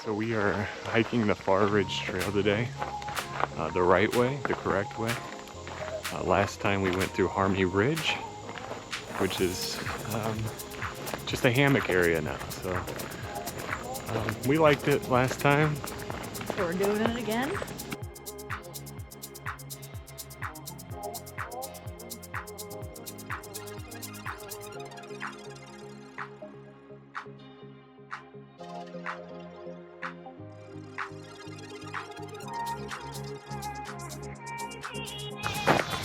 So we are hiking the Far Ridge Trail today, the right way, the correct way. Last time we went through Harmony Ridge, which is just a hammock area now. So we liked it last time. So we're doing it again.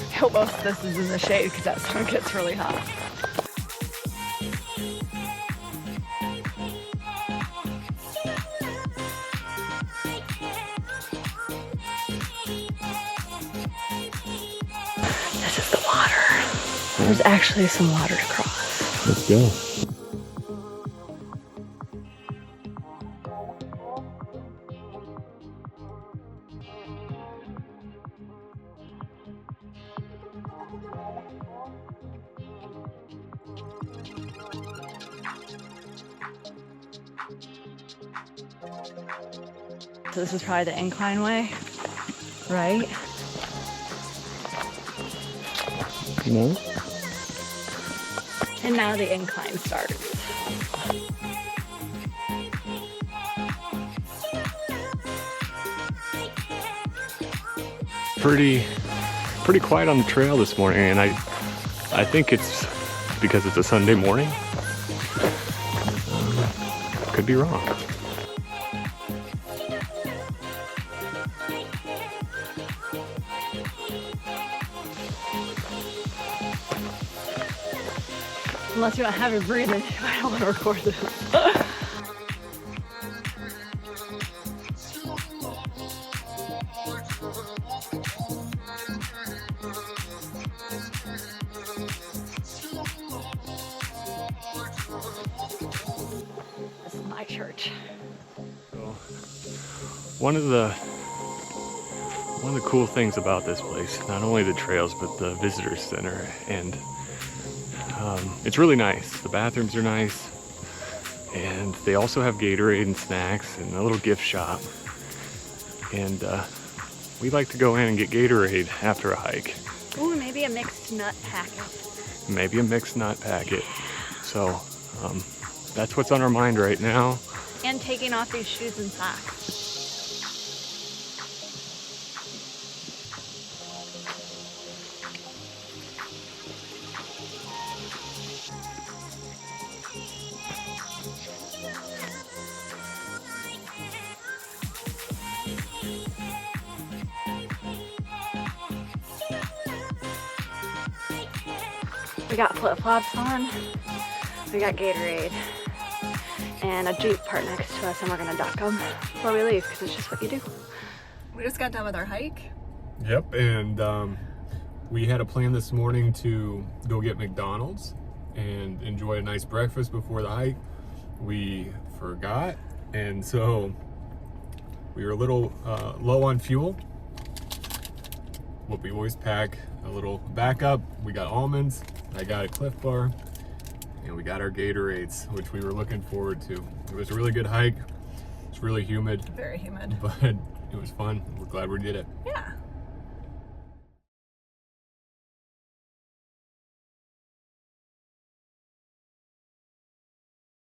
I hope most of this is in the shade because that sun gets really hot. This is the water. There's actually some water to cross. Let's go. So this is probably the incline way, right? No? And now the incline starts. Pretty quiet on the trail this morning, and I think it's because it's a Sunday morning. Could be wrong. Unless you don't have it breathing, I don't want to record this. This is my church. So, one of the cool things about this place, not only the trails, but the visitor center, and it's really nice. The bathrooms are nice, and they also have Gatorade and snacks and a little gift shop. And we like to go in and get Gatorade after a hike. Ooh, maybe a mixed nut packet. Maybe a mixed nut packet. So that's what's on our mind right now. And taking off these shoes and socks. We got flip-flops on, we got Gatorade, and a Jeep parked next to us, and we're gonna duck them before we leave, because it's just what you do. We just got done with our hike. Yep, and we had a plan this morning to go get McDonald's and enjoy a nice breakfast before the hike. We forgot, and so we were a little low on fuel. What we always pack a little backup. We got almonds, I got a Cliff Bar, and we got our Gatorades, which we were looking forward to. It was a really good hike. It's really humid. Very humid. But it was fun. We're glad we did it. Yeah.